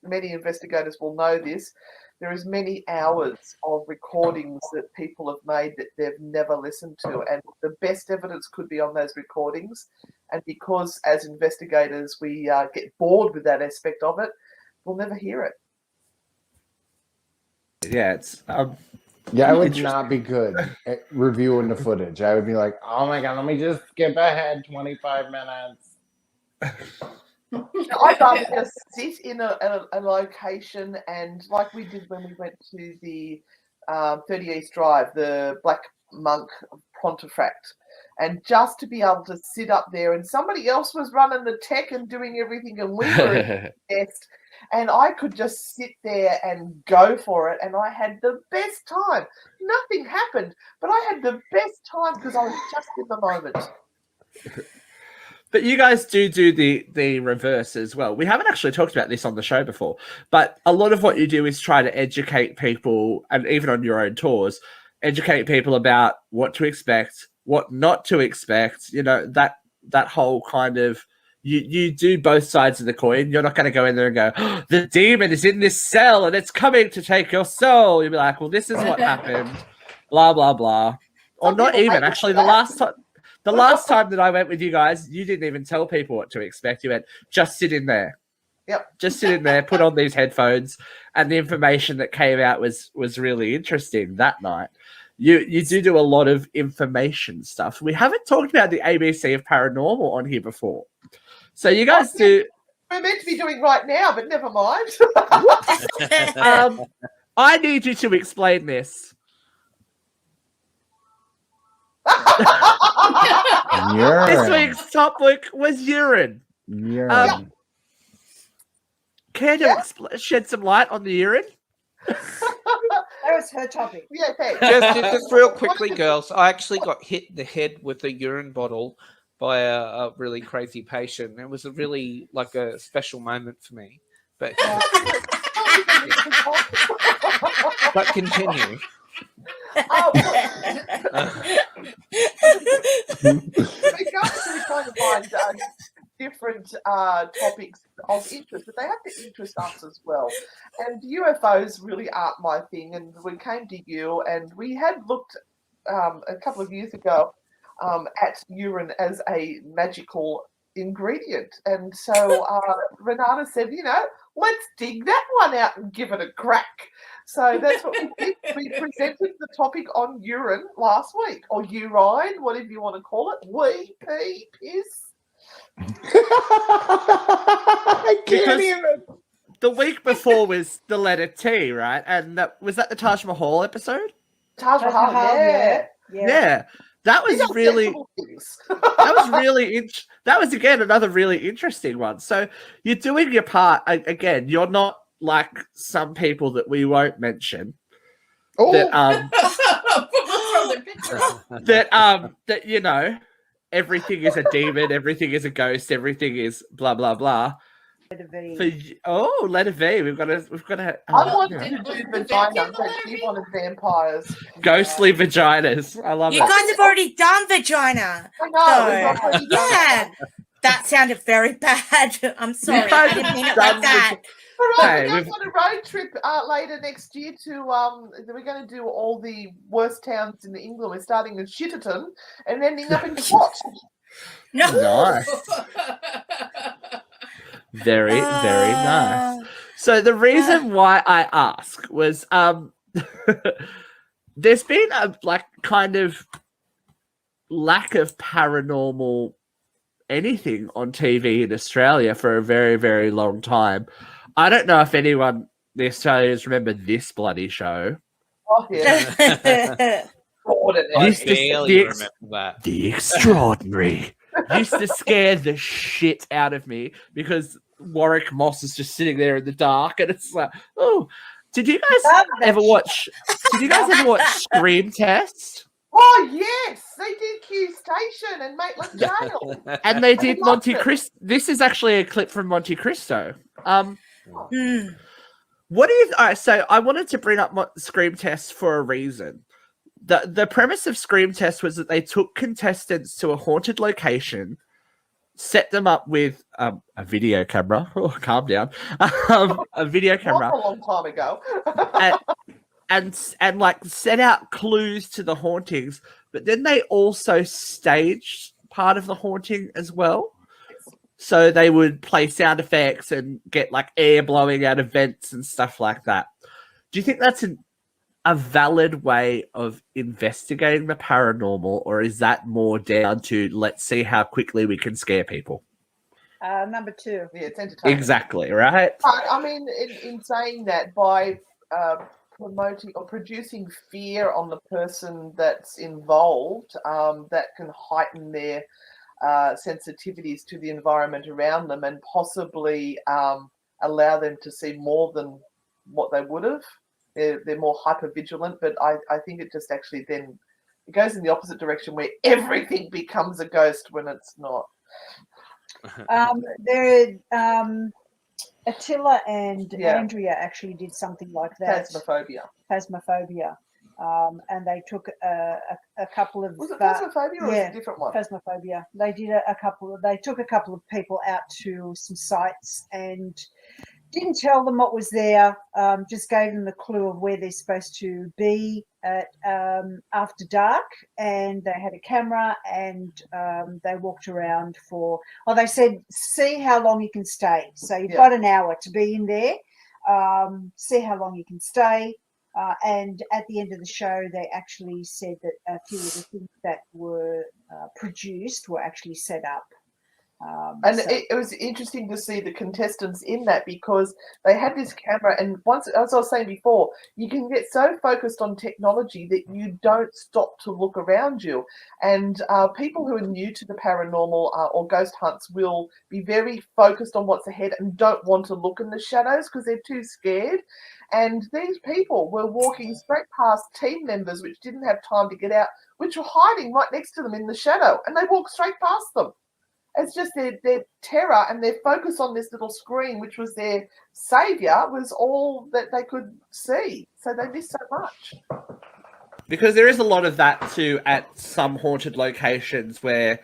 many investigators will know this, there is many hours of recordings that people have made that they've never listened to, and the best evidence could be on those recordings. And because as investigators we get bored with that aspect of it, we'll never hear it. Yeah, it's yeah, I would not be good at reviewing the footage. I would be like, oh my god, let me just skip ahead 25 minutes. I'd rather just sit in a location, and like we did when we went to the 30 East Drive, the Black Monk Pontefract, and just to be able to sit up there, and somebody else was running the tech and doing everything, and we were in the best, and I could just sit there and go for it, and I had the best time. Nothing happened, but I had the best time because I was just in the moment. But you guys do the reverse as well. We haven't actually talked about this on the show before, but a lot of what you do is try to educate people, and even on your own tours, educate people about what to expect, what not to expect. That whole kind of, you do both sides of the coin. You're not going to go in there and go, oh, the demon is in this cell and it's coming to take your soul. You'll be like, well, this is what happened, blah, blah, blah. Or not even. Actually, the last time that I went with you guys, you didn't even tell people what to expect. You went, just sit in there. Yep. Just sit in there, put on these headphones, and the information that came out was really interesting that night. You do a lot of information stuff. We haven't talked about the ABC of paranormal on here before. So you guys do... We're meant to be doing right now, but never mind. I need you to explain this. This week's topic was urine. Urine. Can you shed some light on the urine? That was her topic. Yeah, thanks. Just real quickly, girls. I actually got hit in the head with a urine bottle by a really crazy patient. It was a really a special moment for me. But but continue. They go to trying to find different topics of interest, but they have to interest us as well. And UFOs really aren't my thing. And we came to you, and we had looked a couple of years ago at urine as a magical ingredient. And so Renata said, let's dig that one out and give it a crack. So that's what we did. We presented the topic on urine last week, or urine, whatever you want to call it. Wee, pee, piss. I can't even. The week before was the letter T, right? And was that the Taj Mahal episode? Taj Mahal, Yeah. That was really that was again another really interesting one. So you're doing your part again. You're not like some people that we won't mention. That that you know, everything is a demon, everything is a ghost, everything is blah blah blah. Letter V. We've got to. I wanted to do vagina, but she wanted vampires. Ghostly vaginas. I love it. You guys have already done vagina. I know. So, yeah. That sounded very bad. I'm sorry. I didn't mean it like that. Right, we're going on a road trip later next year to we're going to do all the worst towns in England. We're starting in Shitterton and ending up in Swat. No. Nice. Very, very nice. So the reason why I ask was there's been a kind of lack of paranormal anything on TV in Australia for a very, very long time. I don't know if anyone, the Australians, remember this bloody show. Oh, yeah. The Extraordinary. Used to scare the shit out of me because Warwick Moss is just sitting there in the dark, and it's like, oh, did you guys ever watch Scream Test? Oh yes, they did Q Station and Maitland Jail, and they did Monte Cristo. This is actually a clip from Monte Cristo. What do you? All right, so I wanted to bring up Scream Test for a reason. The premise of Scream Test was that they took contestants to a haunted location, set them up with a video camera. Oh, calm down. A video camera. Not a long time ago. and set out clues to the hauntings, but then they also staged part of the haunting as well. So they would play sound effects and get air blowing out of vents and stuff like that. Do you think that's a valid way of investigating the paranormal, or is that more down to let's see how quickly we can scare people? Number two. Yeah, it's entertaining. Exactly, right? I mean, in saying that, by promoting or producing fear on the person that's involved, that can heighten their sensitivities to the environment around them and possibly allow them to see more than what they would have. They're more hyper vigilant, but I think it just actually then it goes in the opposite direction where everything becomes a ghost when it's not. Attila and Andrea actually did something like that. Phasmophobia. And they took a couple of. Was it Phasmophobia or was it a different one? Phasmophobia. They did They took a couple of people out to some sites and didn't tell them what was there. Just gave them the clue of where they're supposed to be at after dark, and they had a camera and they walked around for. Well, they said, see how long you can stay. So you've got an hour to be in there. See how long you can stay. And at the end of the show, they actually said that a few of the things that were produced were actually set up. It was interesting to see the contestants in that because they had this camera, and once, as I was saying before, you can get so focused on technology that you don't stop to look around you. And people who are new to the paranormal or ghost hunts will be very focused on what's ahead and don't want to look in the shadows because they're too scared. And these people were walking straight past team members which didn't have time to get out, which were hiding right next to them in the shadow, and they walked straight past them. It's just their terror and their focus on this little screen, which was their savior, was all that they could see. So they missed so much. Because there is a lot of that too at some haunted locations where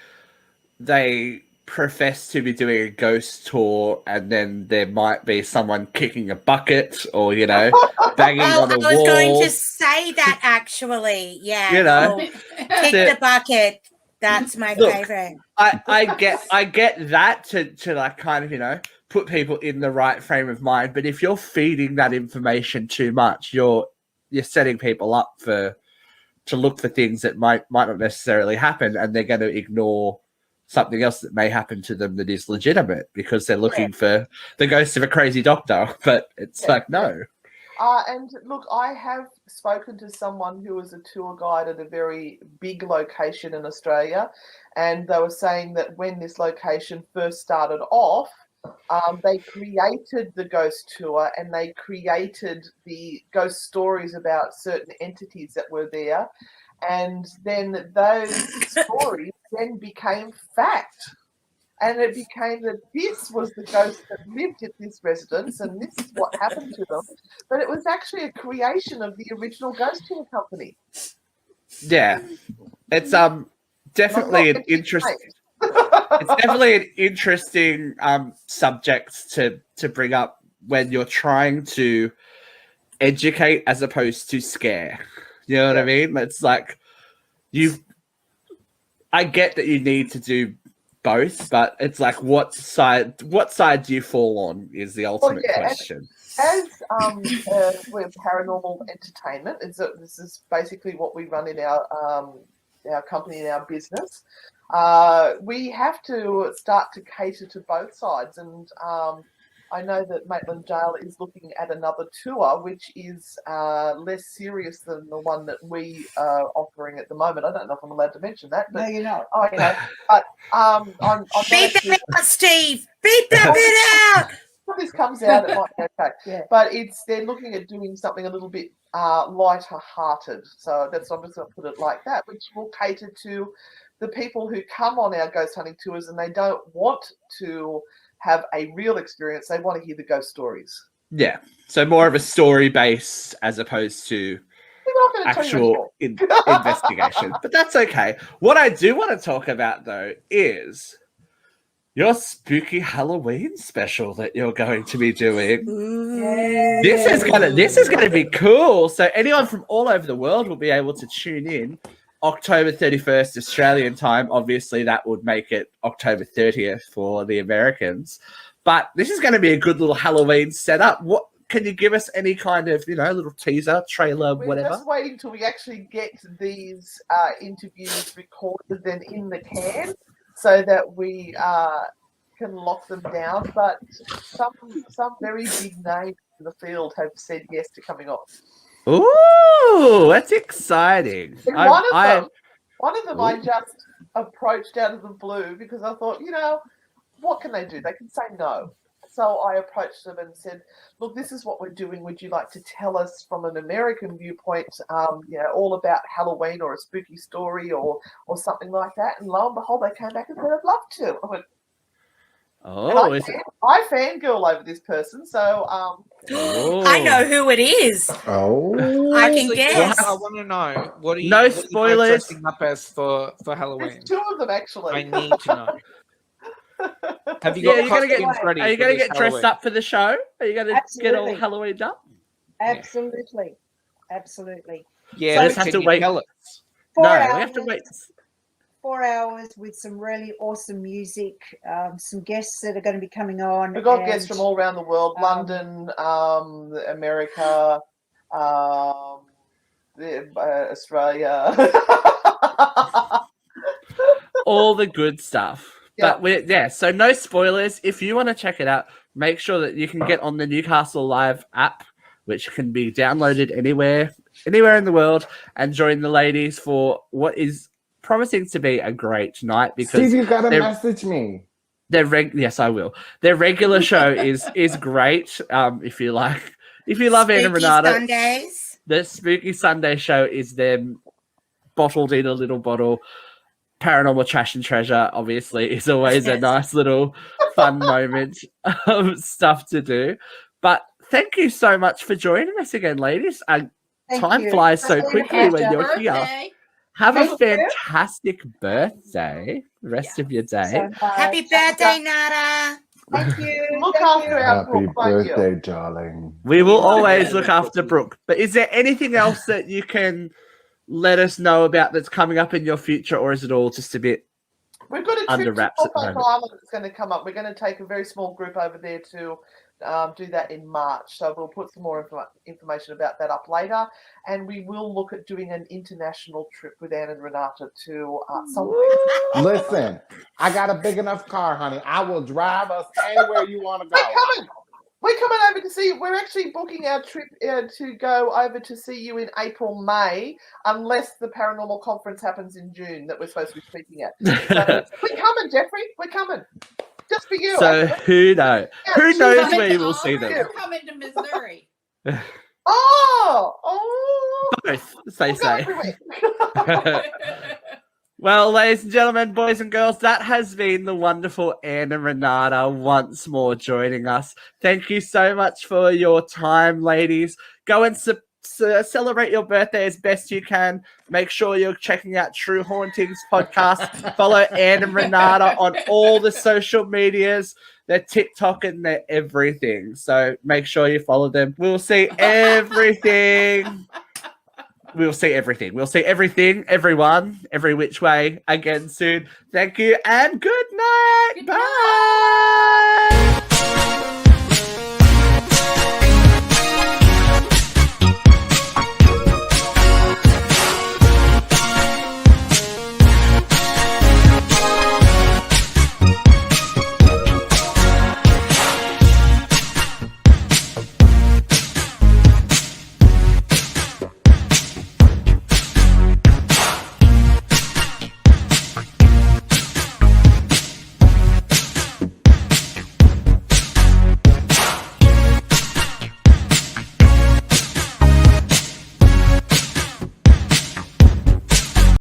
they profess to be doing a ghost tour, and then there might be someone kicking a bucket or, banging on a wall. I was going to say that actually. Yeah. Kick the bucket. That's my favorite. I get that to kind of, put people in the right frame of mind. But if you're feeding that information too much, you're setting people up to look for things that might not necessarily happen, and they're going to ignore something else that may happen to them that is legitimate because they're looking for the ghost of a crazy doctor. But it's like, no. And look, I have spoken to someone who was a tour guide at a very big location in Australia, and they were saying that when this location first started off, they created the ghost tour and they created the ghost stories about certain entities that were there, and then those stories then became fact. And it became that this was the ghost that lived at this residence and this is what happened to them. But it was actually a creation of the original ghost tour company. Yeah. It's definitely an interesting it's definitely an interesting subject to bring up when you're trying to educate as opposed to scare. You know what I mean? It's like I get that you need to do both, but it's like what side do you fall on is the ultimate question. As we're paranormal entertainment, this is basically what we run in our company, in our business. We have to start to cater to both sides, and I know that Maitland Jail is looking at another tour, which is less serious than the one that we are offering at the moment. I don't know if I'm allowed to mention that. But, no, you're not. Oh, okay. But I'm beat that out, Steve. Beat that bit out. When this comes out, it might be okay. Yeah. But they're looking at doing something a little bit lighter-hearted. So I'm just going to put it like that, which will cater to the people who come on our ghost hunting tours and they don't want to have a real experience. They want to hear the ghost stories. Yeah. So more of a story base as opposed to actual investigation. But that's okay. What I do want to talk about though is your spooky Halloween special that you're going to be doing. Yeah. This is gonna be cool. So anyone from all over the world will be able to tune in. October 31st Australian time. Obviously, that would make it October 30th for the Americans. But this is going to be a good little Halloween setup. What can you give us any kind of, little teaser, trailer, whatever? We're just waiting till we actually get these interviews recorded and in the can so that we can lock them down. But some very big names in the field have said yes to coming on. Ooh, that's exciting. One of them I just approached out of the blue because I thought, what can they do? They can say no. So I approached them and said, look, this is what we're doing. Would you like to tell us from an American viewpoint, all about Halloween or a spooky story or something like that? And lo and behold, they came back and said, I'd love to. I went, I fangirl over this person, so I know who it is. Oh, I can guess. I want to know what are you? No what are you spoilers. dressing up as for Halloween? there's two of them actually. I need to know. Have you got costumes ready? Are you going to get dressed up for the show? Are you going to get all Absolutely. Halloweened up? Absolutely. Yeah, So just have to wait. Tell us. We We have to wait. 4 hours with some really awesome music, some guests that are going to be coming on. We've got guests from all around the world, London, America, Australia. All the good stuff. Yeah. But so no spoilers. If you want to check it out, make sure that you can get on the Newcastle Live app, which can be downloaded anywhere in the world, and join the ladies for what is promising to be a great night. Because Steve, you gotta message me. Yes, I will. Their regular show is great. If you love Anna and Renata, Sundays. the Spooky Sunday show is them bottled in a little bottle. Paranormal Trash and Treasure, obviously, is always a nice little fun moment of stuff to do. But thank you so much for joining us again, ladies. Time flies so quickly when you're here. Have a fantastic birthday the rest of your day. Happy birthday, Nada. Thank you. Look after our Happy Brooke, won't you? birthday, darling. We will always look after Brooke. But is there anything else that you can let us know about that's coming up in your future, or is it all just a bit We've got a under trip to wraps at the Norfolk moment. Island that's going to come up. We're going to take a very small group over there to do that in March. So we'll put some more information about that up later. And we will look at doing an international trip with Anne and Renata to somewhere. Listen, I got a big enough car, honey. I will drive us anywhere you want to go. We're coming over to see you. We're actually booking our trip to go over to see you in April, May, unless the paranormal conference happens in June that we're supposed to be speaking at. So we're coming, Jeffrey. We're coming. Just for you. So who knows? Who knows where you will see them? We're coming to Missouri. Both, they say. Well, ladies and gentlemen, boys and girls, that has been the wonderful Anne and Renata once more joining us. Thank you so much for your time, ladies. Go and celebrate your birthday as best you can. Make sure you're checking out True Hauntings podcast. Follow Anne and Renata on all the social medias. They're TikTok and they're everything. So make sure you follow them. We'll see everything. We'll see everything. We'll see everything, everyone, every which way again soon. Thank you and good night. Bye.